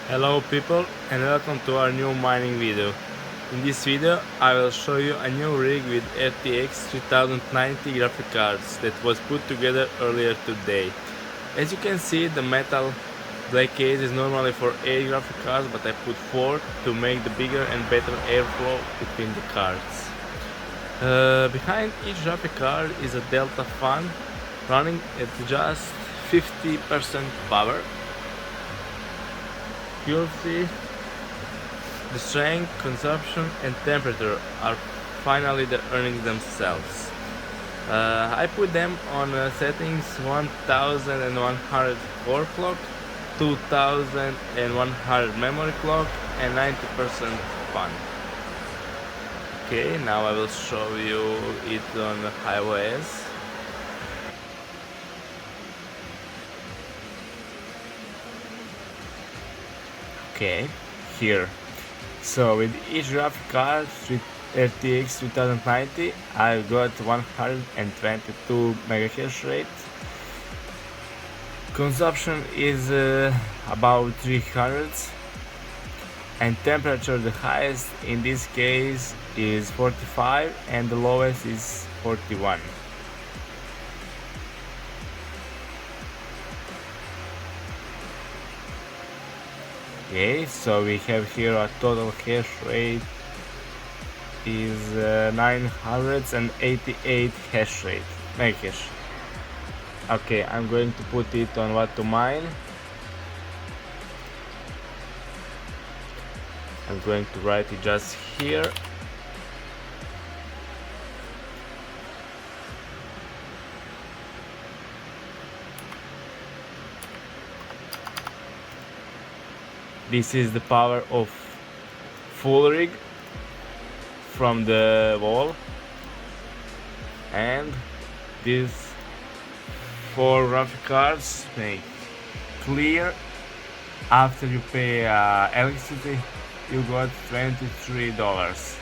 Hello people and welcome to our new mining video. In this video I will show you a new rig with RTX 3090 graphic cards that was put together earlier today. As you can see, the metal black case is normally for 8 graphic cards, but I put 4 to make the bigger and better airflow between the cards. Behind each graphic card is a Delta fan running at just 50% power. You'll see the strength, consumption and temperature are finally earning themselves. I put them on settings 1100 core clock, 2100 memory clock and 90% fan. Okay, now I will show you it on iOS. Okay, here. So with each graphic card with RTX 3090, I've got 122 megahash rate. Consumption is about 300, and temperature, the highest in this case is 45 and the lowest is 41. Okay, so we have here a total hash rate is 988 hash rate, megahash. Okay, I'm going to put it on what to mine. I'm going to write it just here. This is the power of full rig from the wall, and these 4 graphic cards make clear. After you pay electricity, you got $23.